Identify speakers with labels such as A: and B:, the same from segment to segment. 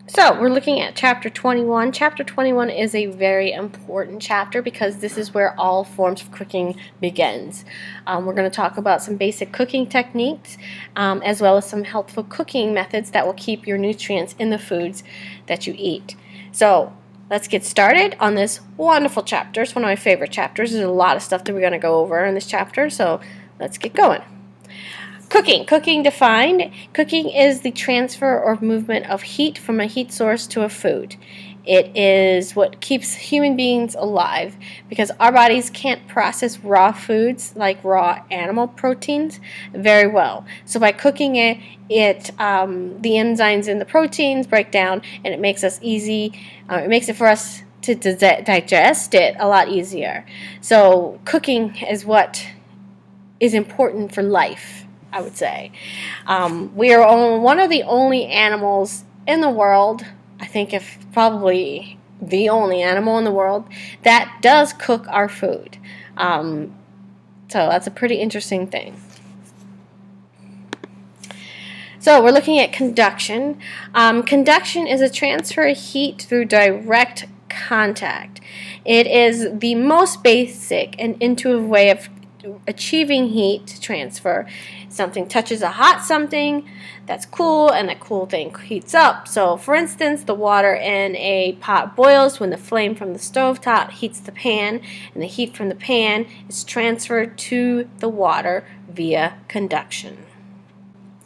A: So we're looking at chapter 21. Chapter 21 is a very important chapter because this is where all forms of cooking begins. We're going to talk about some basic cooking techniques as well as some healthful cooking methods that will keep your nutrients in the foods that you eat. So let's get started on this wonderful chapter. It's one of my favorite chapters. There's a lot of stuff that we're going to go over in this chapter, so let's get going. Cooking defined. Cooking is the transfer or movement of heat from a heat source to a food. It is what keeps human beings alive because our bodies can't process raw foods like raw animal proteins very well. So by cooking it, the enzymes in the proteins break down and it makes it for us to digest it a lot easier. So cooking is what is important for life, I would say. We are one of the only animals in the world, I think if probably the only animal in the world, that does cook our food. So that's a pretty interesting thing. So we're looking at conduction. Conduction is a transfer of heat through direct contact. It is the most basic and intuitive way of achieving heat transfer. Something touches a hot something that's cool, and that cool thing heats up. So for instance, the water in a pot boils when the flame from the stovetop heats the pan, and the heat from the pan is transferred to the water via conduction.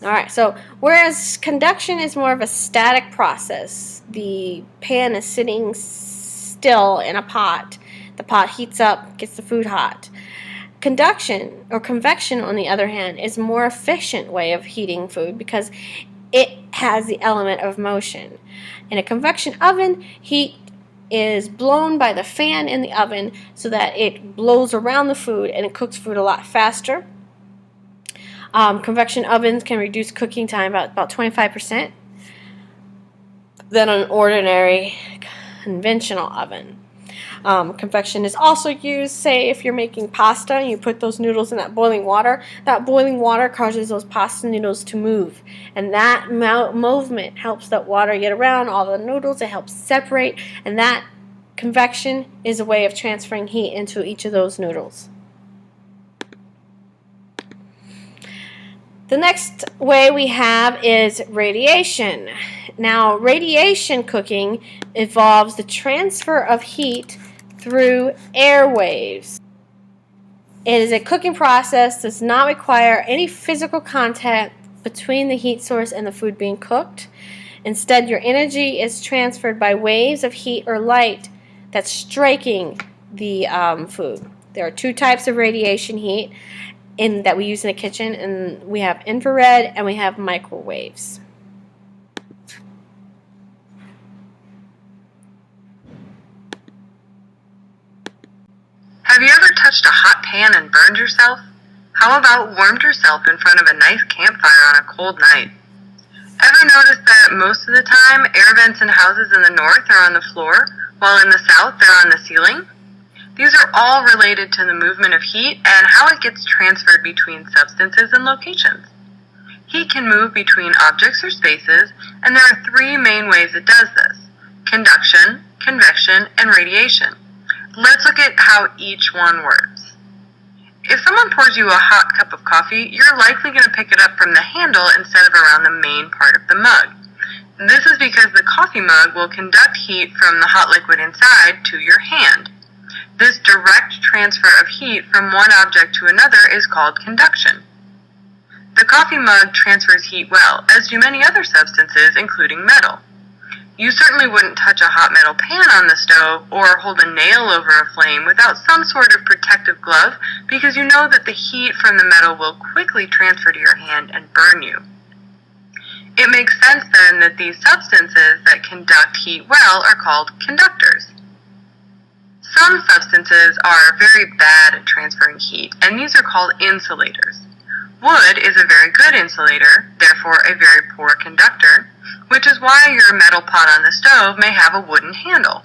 A: Alright, so whereas conduction is more of a static process, the pan is sitting still in a pot. The pot heats up, gets the food hot. Conduction, or convection on the other hand, is a more efficient way of heating food because it has the element of motion. In a convection oven, heat is blown by the fan in the oven so that it blows around the food and it cooks food a lot faster. Convection ovens can reduce cooking time about 25% than an ordinary conventional oven. Convection is also used, say, if you're making pasta and you put those noodles in that boiling water causes those pasta noodles to move. And that movement helps that water get around all the noodles. It helps separate. And that convection is a way of transferring heat into each of those noodles. The next way we have is radiation. Now, radiation cooking involves the transfer of heat through airwaves. It is a cooking process that does not require any physical contact between the heat source and the food being cooked. Instead, your energy is transferred by waves of heat or light that's striking the food. There are two types of radiation heat that we use in the kitchen, and we have infrared and we have microwaves.
B: Have you ever touched a hot pan and burned yourself? How about warmed yourself in front of a nice campfire on a cold night? Ever notice that most of the time air vents in houses in the north are on the floor, while in the south they're on the ceiling? These are all related to the movement of heat and how it gets transferred between substances and locations. Heat can move between objects or spaces, and there are three main ways it does this: conduction, convection, and radiation. Let's look at how each one works. If someone pours you a hot cup of coffee, you're likely going to pick it up from the handle instead of around the main part of the mug. This is because the coffee mug will conduct heat from the hot liquid inside to your hand. This direct transfer of heat from one object to another is called conduction. The coffee mug transfers heat well, as do many other substances, including metal. You certainly wouldn't touch a hot metal pan on the stove or hold a nail over a flame without some sort of protective glove because you know that the heat from the metal will quickly transfer to your hand and burn you. It makes sense then that these substances that conduct heat well are called conductors. Some substances are very bad at transferring heat, and these are called insulators. Wood is a very good insulator, therefore a very poor conductor, which is why your metal pot on the stove may have a wooden handle.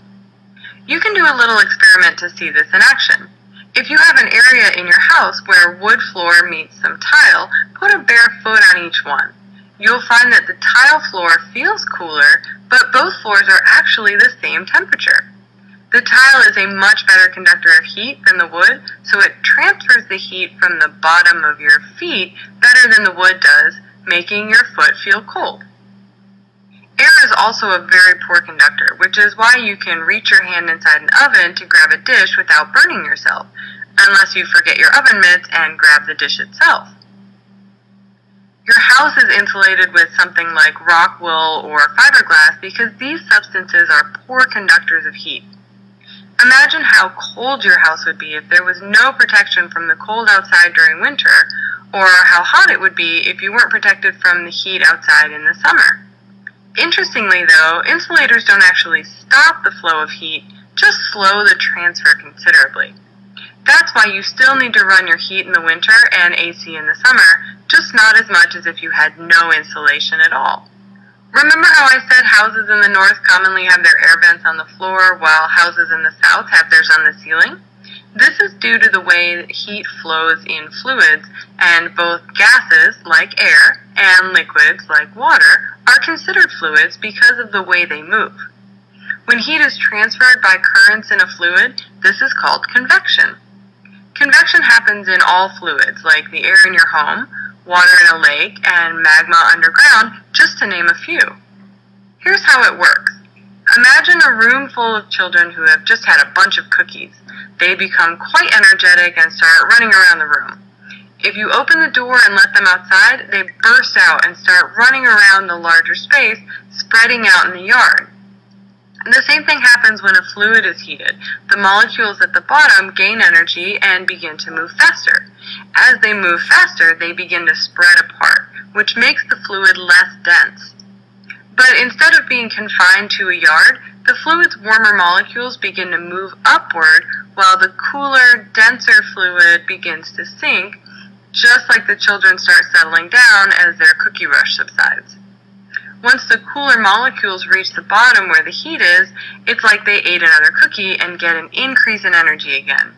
B: You can do a little experiment to see this in action. If you have an area in your house where wood floor meets some tile, put a bare foot on each one. you'll find that the tile floor feels cooler, but both floors are actually the same temperature. The tile is a much better conductor of heat than the wood, so it transfers the heat from the bottom of your feet better than the wood does, making your foot feel cold. Air is also a very poor conductor, which is why you can reach your hand inside an oven to grab a dish without burning yourself, unless you forget your oven mitts and grab the dish itself. Your house is insulated with something like rock wool or fiberglass because these substances are poor conductors of heat. Imagine how cold your house would be if there was no protection from the cold outside during winter, or how hot it would be if you weren't protected from the heat outside in the summer. Interestingly though, insulators don't actually stop the flow of heat, just slow the transfer considerably. That's why you still need to run your heat in the winter and AC in the summer, just not as much as if you had no insulation at all. Remember how I said houses in the north commonly have their air vents on the floor while houses in the south have theirs on the ceiling? This is due to the way that heat flows in fluids, and both gases, like air, and liquids, like water, are considered fluids because of the way they move. When heat is transferred by currents in a fluid, this is called convection. Convection happens in all fluids, like the air in your home, water in a lake, and magma underground, just to name a few. Here's how it works. Imagine a room full of children who have just had a bunch of cookies. They become quite energetic and start running around the room. If you open the door and let them outside, they burst out and start running around the larger space, spreading out in the yard. And the same thing happens when a fluid is heated. The molecules at the bottom gain energy and begin to move faster. As they move faster, they begin to spread apart, which makes the fluid less dense. But instead of being confined to a yard, the fluid's warmer molecules begin to move upward while the cooler, denser fluid begins to sink, just like the children start settling down as their cookie rush subsides. Once the cooler molecules reach the bottom where the heat is, it's like they ate another cookie and get an increase in energy again.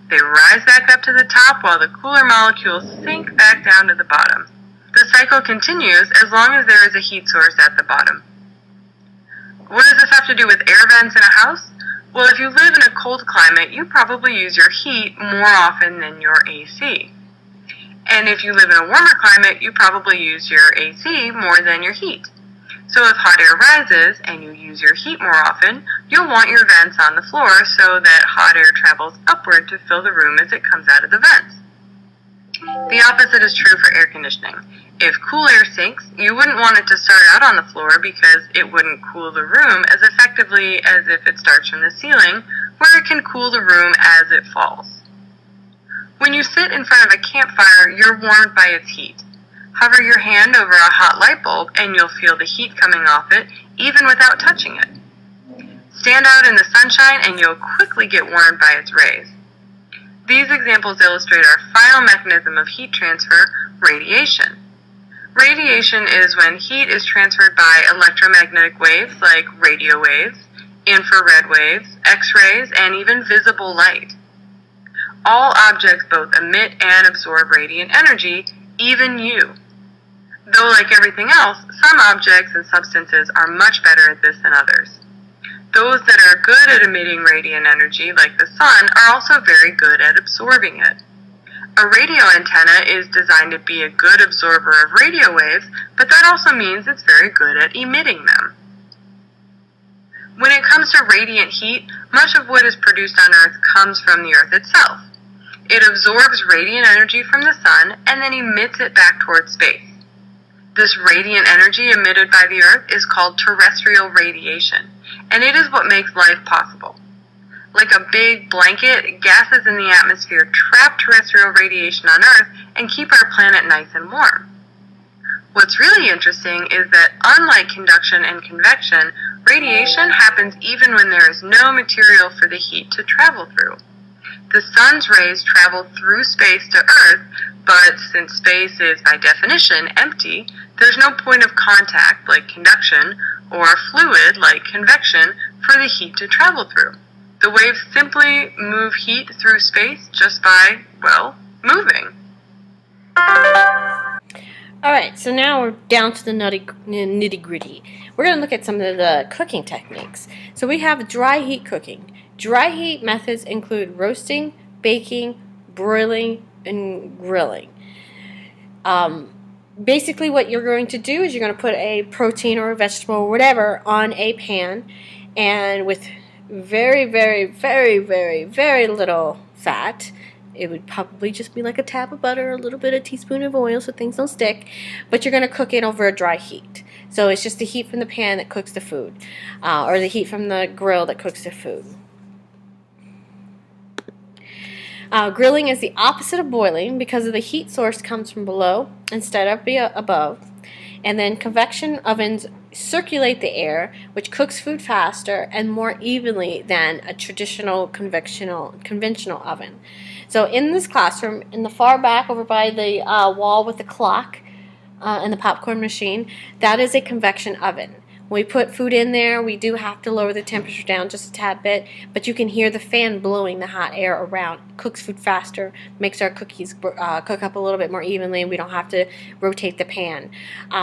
B: They rise back up to the top while the cooler molecules sink back down to the bottom. The cycle continues as long as there is a heat source at the bottom. What does this have to do with air vents in a house? Well, if you live in a cold climate, you probably use your heat more often than your AC. And if you live in a warmer climate, you probably use your AC more than your heat. So if hot air rises and you use your heat more often, you'll want your vents on the floor so that hot air travels upward to fill the room as it comes out of the vents. The opposite is true for air conditioning. If cool air sinks, you wouldn't want it to start out on the floor because it wouldn't cool the room as effectively as if it starts from the ceiling, where it can cool the room as it falls. When you sit in front of a campfire, you're warmed by its heat. Hover your hand over a hot light bulb and you'll feel the heat coming off it, even without touching it. Stand out in the sunshine and you'll quickly get warmed by its rays. These examples illustrate our final mechanism of heat transfer, radiation. Radiation is when heat is transferred by electromagnetic waves like radio waves, infrared waves, X-rays, and even visible light. All objects both emit and absorb radiant energy, even you. Though, like everything else, some objects and substances are much better at this than others. Those that are good at emitting radiant energy, like the sun, are also very good at absorbing it. A radio antenna is designed to be a good absorber of radio waves, but that also means it's very good at emitting them. When it comes to radiant heat, much of what is produced on Earth comes from the Earth itself. It absorbs radiant energy from the sun and then emits it back towards space. This radiant energy emitted by the Earth is called terrestrial radiation, and it is what makes life possible. Like a big blanket, gases in the atmosphere trap terrestrial radiation on Earth and keep our planet nice and warm. What's really interesting is that unlike conduction and convection, radiation happens even when there is no material for the heat to travel through. The sun's rays travel through space to Earth, but since space is by definition empty, there's no point of contact like conduction or fluid like convection for the heat to travel through. The waves simply move heat through space just by, well, moving.
A: Alright, so now we're down to the nitty gritty. We're going to look at some of the cooking techniques. So we have dry heat cooking. Dry heat methods include roasting, baking, broiling, and grilling. Basically what you're going to do is you're going to put a protein or a vegetable or whatever on a pan, and with very, very, very, very, very little fat. It would probably just be like a tab of butter, a little bit of teaspoon of oil so things don't stick, but you're going to cook it over a dry heat. So it's just the heat from the pan that cooks the food, or the heat from the grill that cooks the food. Grilling is the opposite of boiling because of the heat source comes from below instead of above. And then convection ovens circulate the air, which cooks food faster and more evenly than a traditional conventional oven. So in this classroom, in the far back over by the wall with the clock and the popcorn machine, that is a convection oven. When we put food in there, we do have to lower the temperature down just a tad bit, but you can hear the fan blowing the hot air around. Cooks food faster, makes our cookies cook up a little bit more evenly, and we don't have to rotate the pan.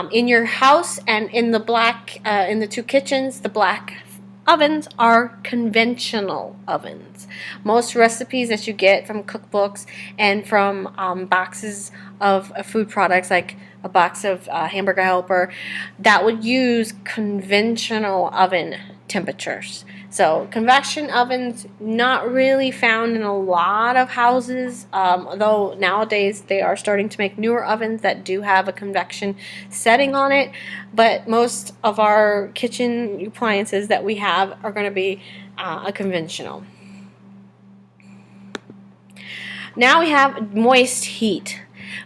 A: In your house and in the two kitchens, the black ovens are conventional ovens. Most recipes that you get from cookbooks and from boxes of food products, like a box of Hamburger Helper, that would use conventional oven temperatures. So convection ovens, not really found in a lot of houses, though nowadays they are starting to make newer ovens that do have a convection setting on it, but most of our kitchen appliances that we have are going to be a conventional. Now we have moist heat.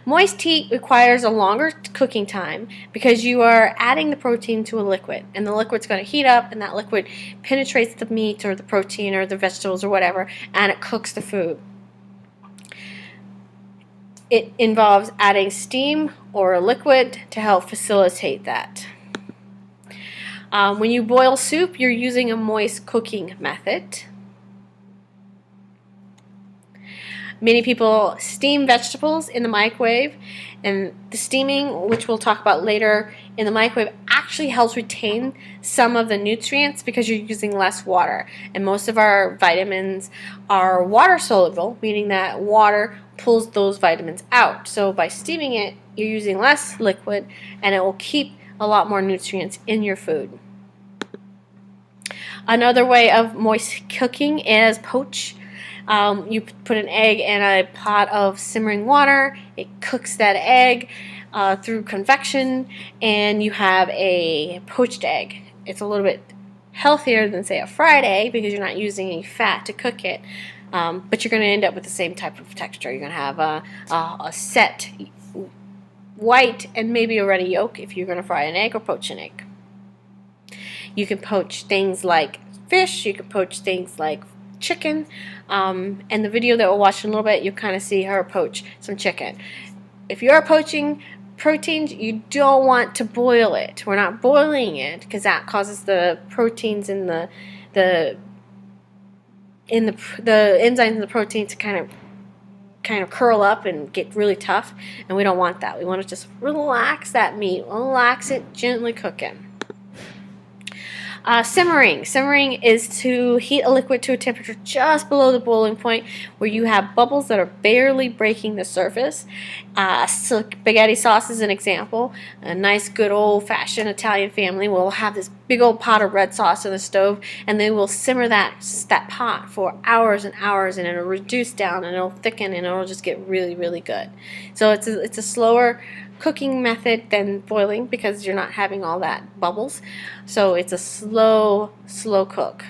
A: Moist heat requires a longer cooking time because you are adding the protein to a liquid, and the liquid's going to heat up, and that liquid penetrates the meat or the protein or the vegetables or whatever, and it cooks the food. It involves adding steam or a liquid to help facilitate that. When you boil soup, you're using a moist cooking method. Many people steam vegetables in the microwave, and the steaming, which we'll talk about later, in the microwave actually helps retain some of the nutrients because you're using less water. And most of our vitamins are water soluble, meaning that water pulls those vitamins out. So by steaming it, you're using less liquid, and it will keep a lot more nutrients in your food. Another way of moist cooking is poach. You put an egg in a pot of simmering water, it cooks that egg through convection, and you have a poached egg. It's a little bit healthier than, say, a fried egg because you're not using any fat to cook it, but you're going to end up with the same type of texture. You're going to have a set white and maybe a runny yolk if you're going to fry an egg or poach an egg. You can poach things like fish, you can poach things like chicken, and the video that we'll watch in a little bit, you'll kind of see her poach some chicken. If you're poaching proteins, you don't want to boil it. We're not boiling it because that causes the proteins in the enzymes in the protein to kind of curl up and get really tough, and we don't want that. We want to just relax that meat, relax it, gently cook it. Simmering. Simmering is to heat a liquid to a temperature just below the boiling point where you have bubbles that are barely breaking the surface. Spaghetti sauce is an example. A nice good old-fashioned Italian family will have this big old pot of red sauce on the stove, and they will simmer that pot for hours and hours, and it'll reduce down, and it'll thicken, and it'll just get really, really good. So it's a slower cooking method than boiling because you're not having all that bubbles. So it's a slow cook.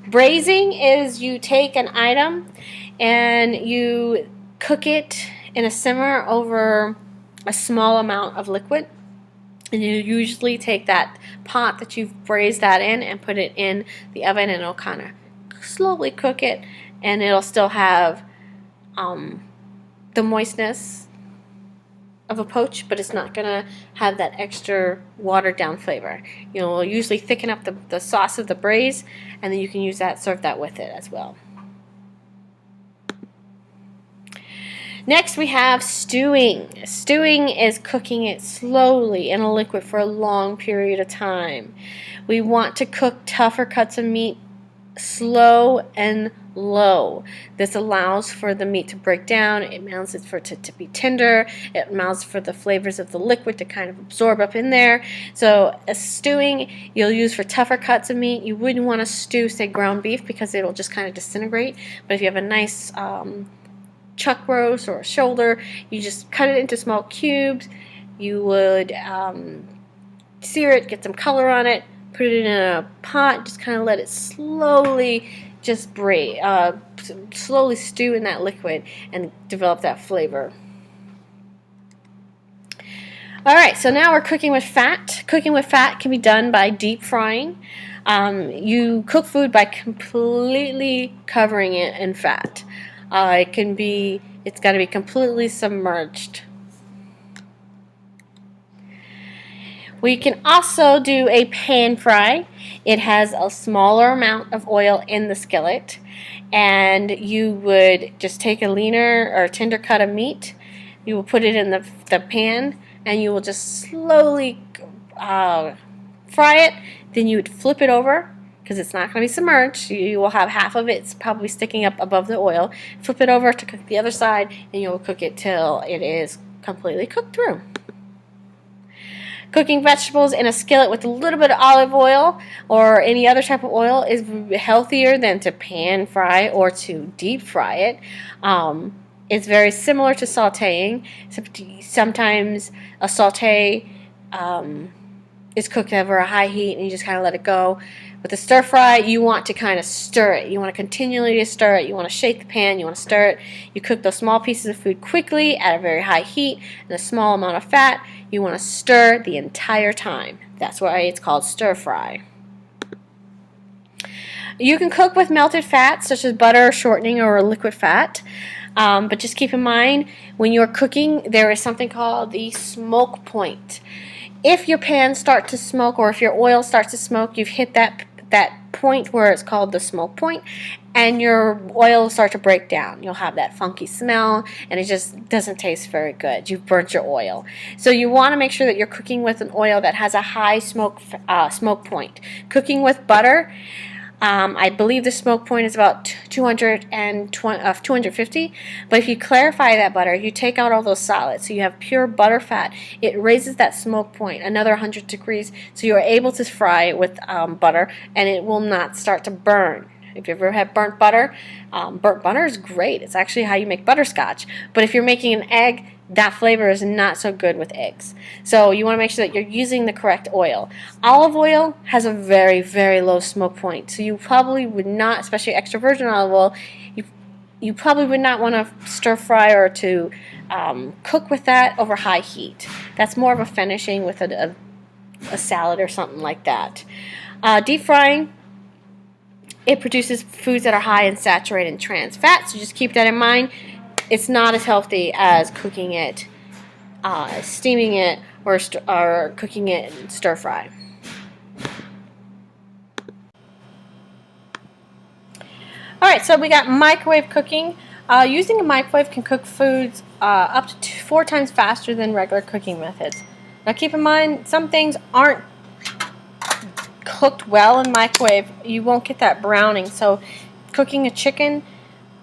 A: Braising is you take an item and you cook it in a simmer over a small amount of liquid. And you usually take that pot that you've braised that in and put it in the oven, and it'll kind of slowly cook it, and it'll still have the moistness of a poach, but it's not going to have that extra watered down flavor. You'll usually thicken up the sauce of the braise, and then you can use that, serve that with it as well. Next we have stewing. Stewing is cooking it slowly in a liquid for a long period of time. We want to cook tougher cuts of meat slow and low. This allows for the meat to break down. It allows it for it to be tender. It allows for the flavors of the liquid to kind of absorb up in there. So a stewing you'll use for tougher cuts of meat. You wouldn't want to stew, say, ground beef, because it'll just kind of disintegrate. But if you have a nice chuck roast or a shoulder, you just cut it into small cubes. You would sear it, get some color on it, put it in a pot, just kind of let it slowly just slowly stew in that liquid and develop that flavor. Alright, so now we're cooking with fat. Cooking with fat can be done by deep frying. You cook food by completely covering it in fat. It's got to be completely submerged. We can also do a pan fry. It has a smaller amount of oil in the skillet, and you would just take a leaner or tender cut of meat. You will put it in the pan, and you will just slowly fry it. Then you would flip it over, because it's not going to be submerged. You will have half of it probably sticking up above the oil. Flip it over to cook the other side, and you'll cook it till it is completely cooked through. Cooking vegetables in a skillet with a little bit of olive oil or any other type of oil is healthier than to pan fry or to deep fry it. It's very similar to sauteing. Sometimes a saute is cooked over a high heat and you just kind of let it go. With a stir fry, you want to kind of stir it. You want to continually stir it. You want to shake the pan. You want to stir it. You cook those small pieces of food quickly at a very high heat and a small amount of fat. You want to stir the entire time. That's why it's called stir fry. You can cook with melted fats such as butter, shortening, or liquid fat. But just keep in mind, when you're cooking, there is something called the smoke point. If your pan starts to smoke or if your oil starts to smoke, you've hit that point where it's called the smoke point, and your oil will start to break down. You'll have that funky smell, and it just doesn't taste very good. You've burnt your oil. So you want to make sure that you're cooking with an oil that has a high smoke point. Cooking with butter, I believe the smoke point is about 250, but if you clarify that butter, you take out all those solids, so you have pure butter fat, it raises that smoke point another 100 degrees, so you're able to fry with butter, and it will not start to burn. If you ever had burnt butter is great. It's actually how you make butterscotch, but if you're making an egg, that flavor is not so good with eggs. So you want to make sure that you're using the correct oil. Olive oil has a very, very low smoke point. So you probably would not, especially extra virgin olive oil, you probably would not want to stir fry or to cook with that over high heat. That's more of a finishing with a salad or something like that. Deep frying, it produces foods that are high in saturated and trans fats, so just keep that in mind. It's not as healthy as cooking it, steaming it, or cooking it in stir fry. Alright, so we got microwave cooking. Using a microwave can cook foods up to 4 times faster than regular cooking methods. Now keep in mind, some things aren't cooked well in microwave. You won't get that browning. So cooking a chicken,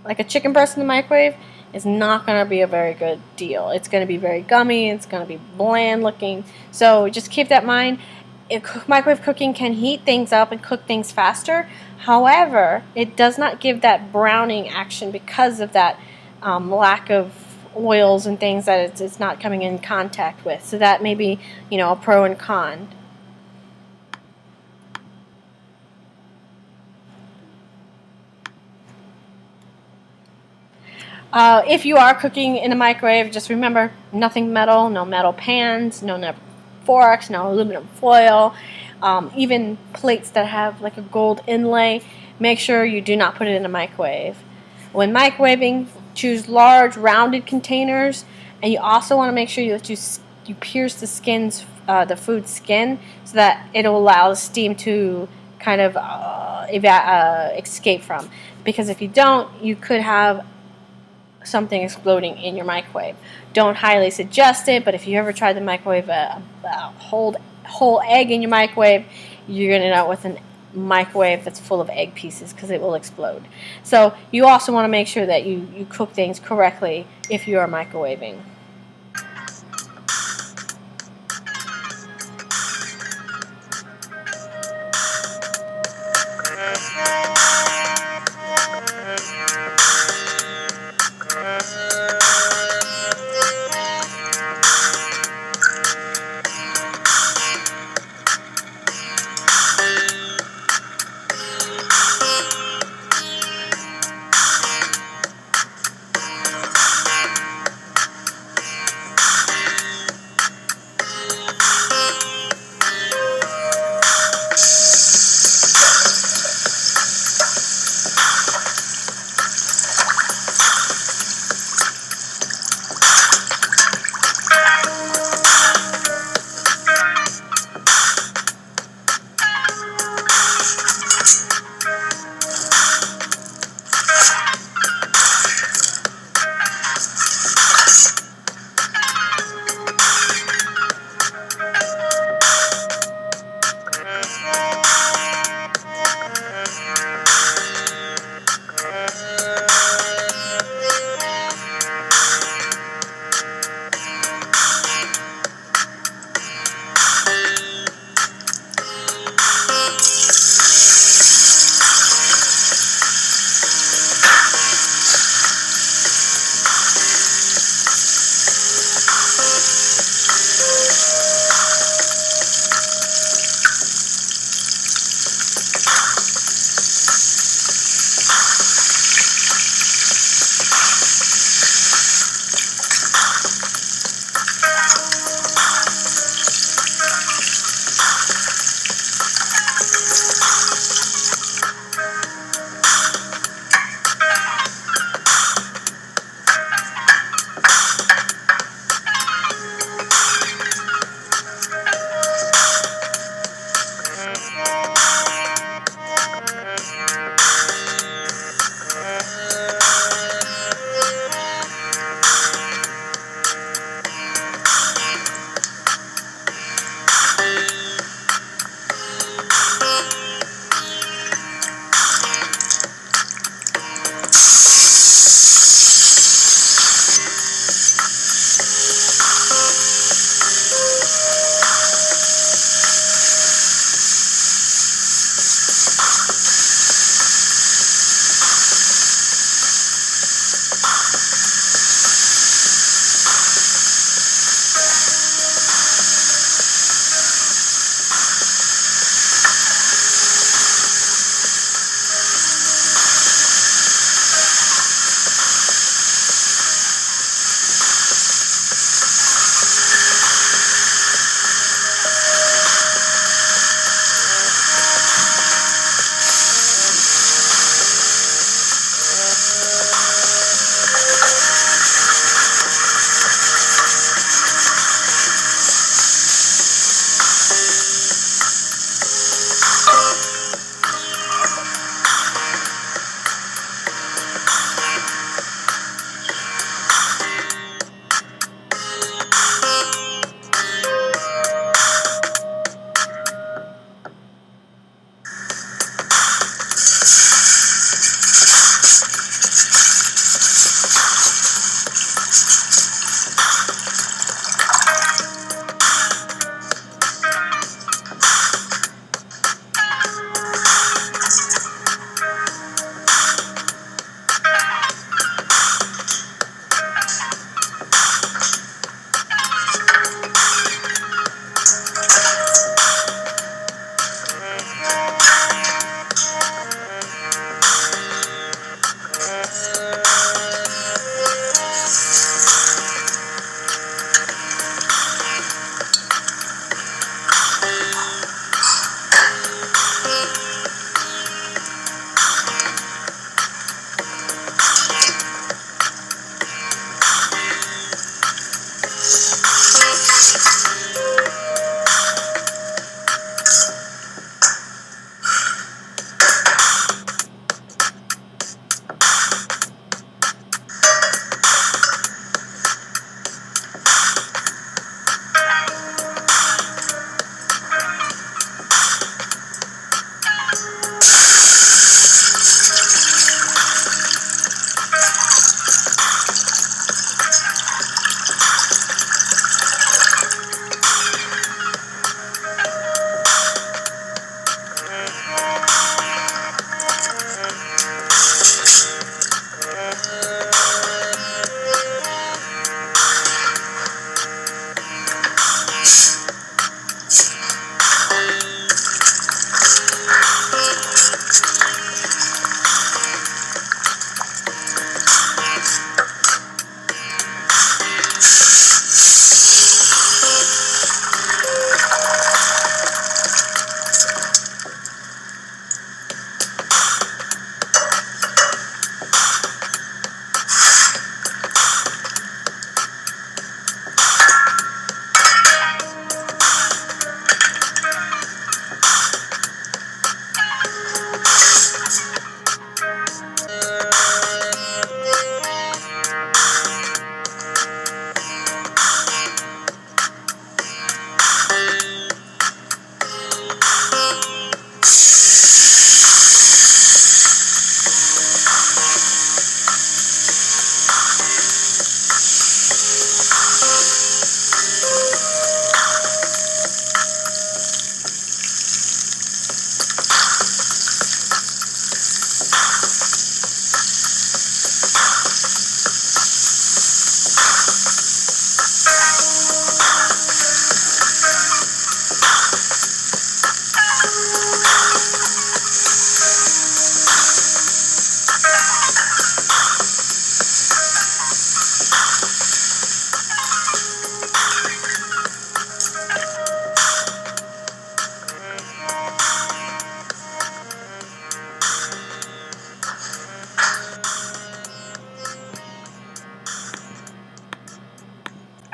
A: like a chicken breast in the microwave, is not going to be a very good deal. It's going to be very gummy. It's going to be bland looking. So just keep that in mind. Microwave cooking can heat things up and cook things faster. However, it does not give that browning action because of that lack of oils and things that it's not coming in contact with. So that may be, a pro and con. If you are cooking in a microwave, just remember, nothing metal, no metal pans, no forks, no aluminum foil, even plates that have like a gold inlay. Make sure you do not put it in a microwave. When microwaving, choose large rounded containers, and you also want to make sure that you pierce the food skin, so that it'll allow the steam to kind of escape from. Because if you don't, you could have something exploding in your microwave. Don't highly suggest it, but if you ever tried to microwave a whole egg in your microwave, you're going to end up with a microwave that's full of egg pieces because it will explode. So you also want to make sure that you cook things correctly if you are microwaving.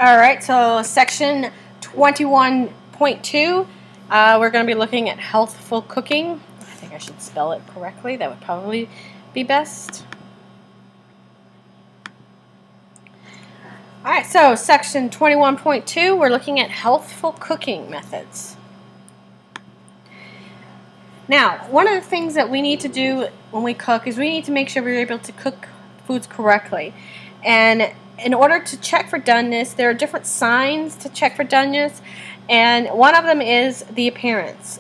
A: Alright, so section 21.2, we're going to be looking at healthful cooking. I think I should spell it correctly. That would probably be best. Alright, so section 21.2, we're looking at healthful cooking methods. Now, one of the things that we need to do when we cook is we need to make sure we're able to cook foods correctly. And in order to check for doneness, there are different signs to check for doneness, and one of them is the appearance.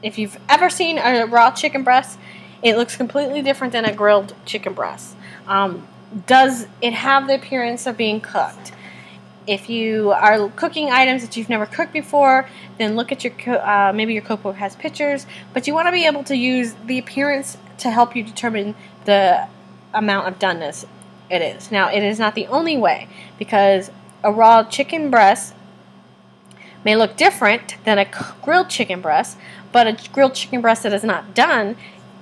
A: If you've ever seen a raw chicken breast, it looks completely different than a grilled chicken breast. Does it have the appearance of being cooked? If you are cooking items that you've never cooked before, then look at your maybe your cookbook has pictures, but you want to be able to use the appearance to help you determine the amount of doneness it is. Now, it is not the only way, because a raw chicken breast may look different than a grilled chicken breast, but a grilled chicken breast that is not done,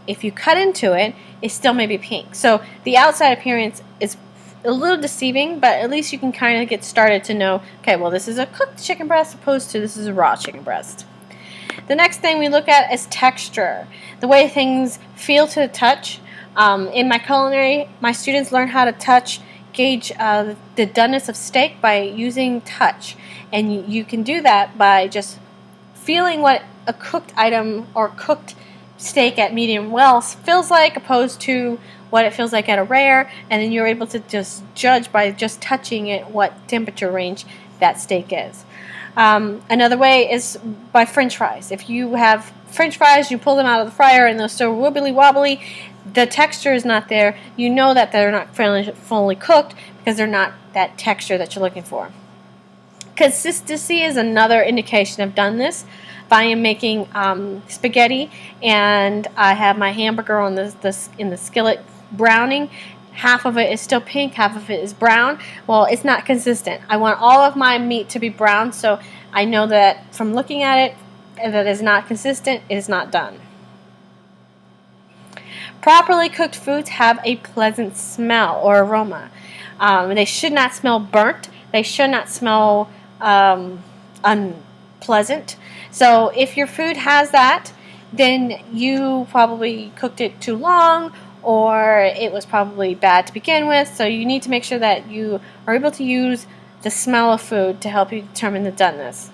A: if you cut into it, it still may be pink. So the outside appearance is a little deceiving, but at least you can kind of get started to know, okay, well, this is a cooked chicken breast opposed to this is a raw chicken breast. The next thing we look at is texture, the way things feel to the touch. In my culinary, my students learn how to gauge the doneness of steak by using touch, and you can do that by just feeling what a cooked item or cooked steak at medium well feels like opposed to what it feels like at a rare, and then you're able to just judge by just touching it what temperature range that steak is. Another way is by French fries. If you have French fries, you pull them out of the fryer and they're still wibbly wobbly, the texture is not there. You know that they're not fully cooked because they're not that texture that you're looking for. Consistency is another indication of doneness. If I am making spaghetti and I have my hamburger on in the skillet browning, half of it is still pink, half of it is brown. Well, it's not consistent. I want all of my meat to be brown, so I know that from looking at it, if it is not consistent, it is not done. Properly cooked foods have a pleasant smell or aroma. They should not smell burnt. They should not smell unpleasant. So if your food has that, then you probably cooked it too long, or it was probably bad to begin with. So you need to make sure that you are able to use the smell of food to help you determine the doneness.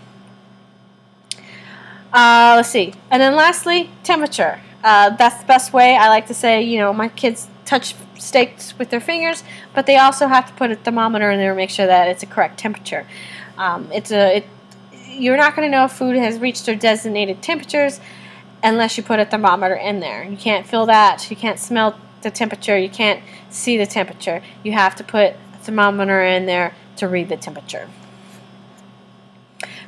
A: Let's see. And then lastly, temperature. That's the best way. I like to say, my kids touch steaks with their fingers, but they also have to put a thermometer in there to make sure that it's a correct temperature. You're not going to know if food has reached their designated temperatures unless you put a thermometer in there. You can't feel that. You can't smell the temperature. You can't see the temperature. You have to put a thermometer in there to read the temperature.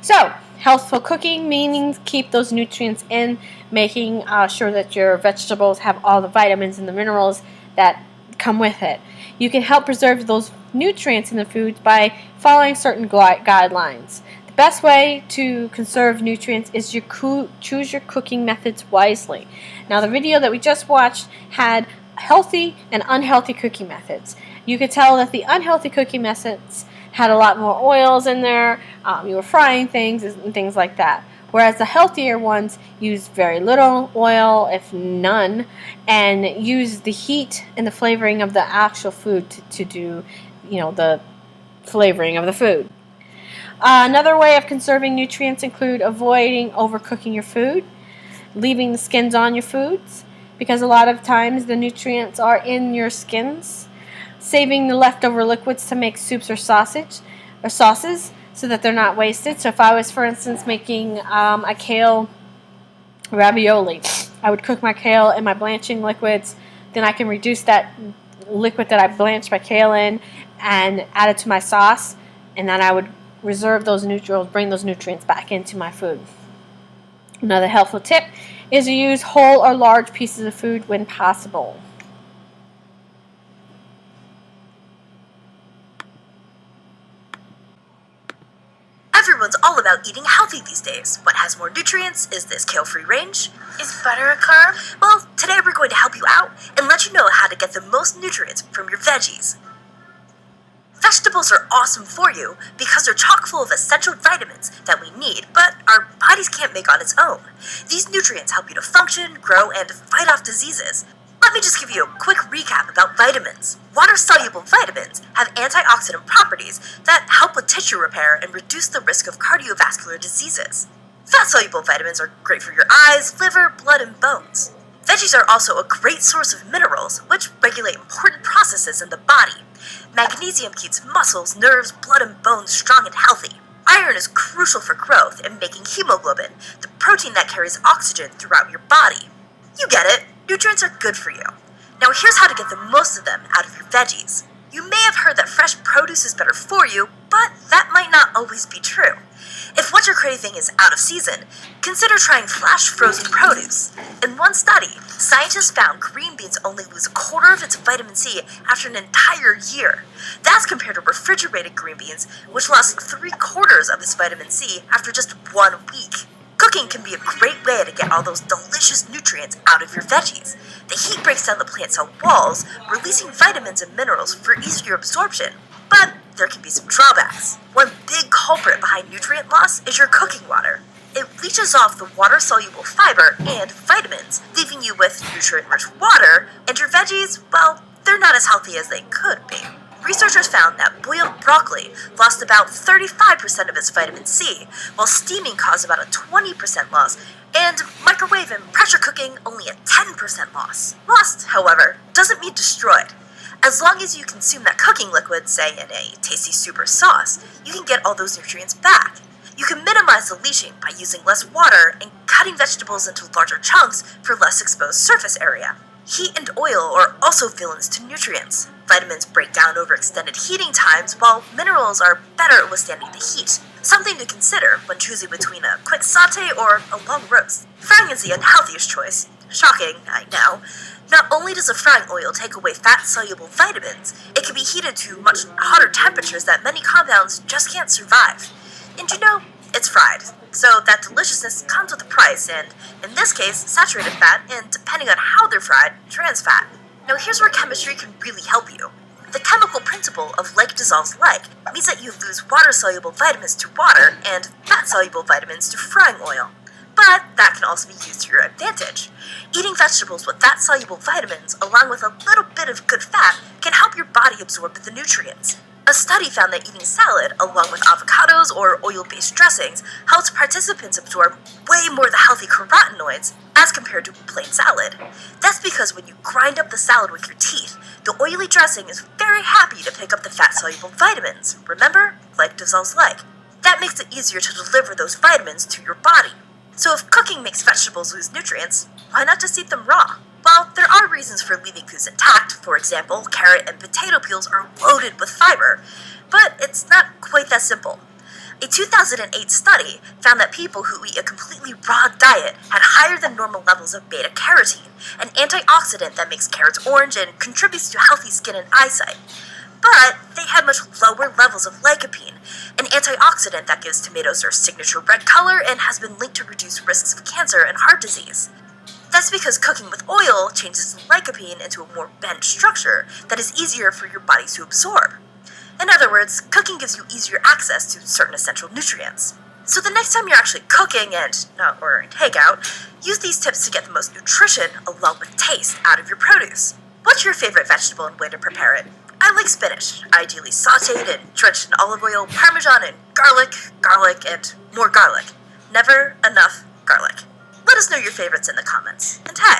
A: So, healthful cooking meaning keep those nutrients in, making sure that your vegetables have all the vitamins and the minerals that come with it. You can help preserve those nutrients in the foods by following certain guidelines. The best way to conserve nutrients is choose your cooking methods wisely. Now, the video that we just watched had healthy and unhealthy cooking methods. You could tell that the unhealthy cooking methods had a lot more oils in there. You were frying things and things like that. Whereas the healthier ones use very little oil, if none, and use the heat and the flavoring of the actual food to do, the flavoring of the food. Another way of conserving nutrients include avoiding overcooking your food, leaving the skins on your foods, because a lot of times the nutrients are in your skins, saving the leftover liquids to make soups or sauces so that they're not wasted. So if I was, for instance, making a kale ravioli, I would cook my kale in my blanching liquids, then I can reduce that liquid that I blanched my kale in and add it to my sauce, and then I would reserve those nutrients, bring those nutrients back into my food. Another helpful tip is to use whole or large pieces of food when possible.
C: Everyone's all about eating healthy these days. What has more nutrients? Is this kale-free range? Is butter a carb? Well, today we're going to help you out and let you know how to get the most nutrients from your veggies. Vegetables are awesome for you because they're chock full of essential vitamins that we need, but our bodies can't make on its own. These nutrients help you to function, grow, and fight off diseases. Let me just give you a quick recap about vitamins. Water-soluble vitamins have antioxidant properties that help with tissue repair and reduce the risk of cardiovascular diseases. Fat-soluble vitamins are great for your eyes, liver, blood, and bones. Veggies are also a great source of minerals, which regulate important processes in the body. Magnesium keeps muscles, nerves, blood, and bones strong and healthy. Iron is crucial for growth and making hemoglobin, the protein that carries oxygen throughout your body. You get it. Nutrients are good for you. Now here's how to get the most of them out of your veggies. You may have heard that fresh produce is better for you, but that might not always be true. If what you're craving is out of season, consider trying flash frozen produce. In one study, scientists found green beans only lose a quarter of its vitamin C after an entire year. That's compared to refrigerated green beans, which lost 3/4 of its vitamin C after just 1 week. Cooking can be a great way to get all those delicious nutrients out of your veggies. The heat breaks down the plant cell walls, releasing vitamins and minerals for easier absorption. But there can be some drawbacks. One big culprit behind nutrient loss is your cooking water. It leaches off the water-soluble fiber and vitamins, leaving you with nutrient-rich water, and your veggies, well, they're not as healthy as they could be. Researchers found that boiled broccoli lost about 35% of its vitamin C, while steaming caused about a 20% loss, and microwave and pressure cooking only a 10% loss. Lost, however, doesn't mean destroyed. As long as you consume that cooking liquid, say in a tasty soup or sauce, you can get all those nutrients back. You can minimize the leaching by using less water and cutting vegetables into larger chunks for less exposed surface area. Heat and oil are also villains to nutrients. Vitamins break down over extended heating times, while minerals are better at withstanding the heat. Something to consider when choosing between a quick saute or a long roast. Frying is the unhealthiest choice. Shocking, I know. Not only does a frying oil take away fat-soluble vitamins, it can be heated to much hotter temperatures that many compounds just can't survive. And you know, it's fried, so that deliciousness comes with a price, and in this case, saturated fat, and depending on how they're fried, trans fat. Now here's where chemistry can really help you. The chemical principle of like dissolves like means that you lose water-soluble vitamins to water and fat-soluble vitamins to frying oil. But that can also be used to your advantage. Eating vegetables with fat-soluble vitamins along with a little bit of good fat can help your body absorb the nutrients. A study found that eating salad along with avocados or oil-based dressings helps participants absorb way more of the healthy carotenoids as compared to plain salad. That's because when you grind up the salad with your teeth, the oily dressing is very happy to pick up the fat-soluble vitamins. Remember? Like dissolves like. That makes it easier to deliver those vitamins to your body. So if cooking makes vegetables lose nutrients, why not just eat them raw? Well, there are reasons for leaving foods intact. For example, carrot and potato peels are loaded with fiber. But it's not quite that simple. A 2008 study found that people who eat a completely raw diet had higher than normal levels of beta-carotene, an antioxidant that makes carrots orange and contributes to healthy skin and eyesight. But they had much lower levels of lycopene, an antioxidant that gives tomatoes their signature red color and has been linked to reduce risks of cancer and heart disease. That's because cooking with oil changes the lycopene into a more bent structure that is easier for your body to absorb. In other words, cooking gives you easier access to certain essential nutrients. So the next time you're actually cooking and not ordering takeout, use these tips to get the most nutrition along with taste out of your produce. What's your favorite vegetable and way to prepare it? I like spinach, ideally sauteed and drenched in olive oil, parmesan, and garlic, and more garlic. Never enough garlic. Let us know your favorites in the comments. And hey,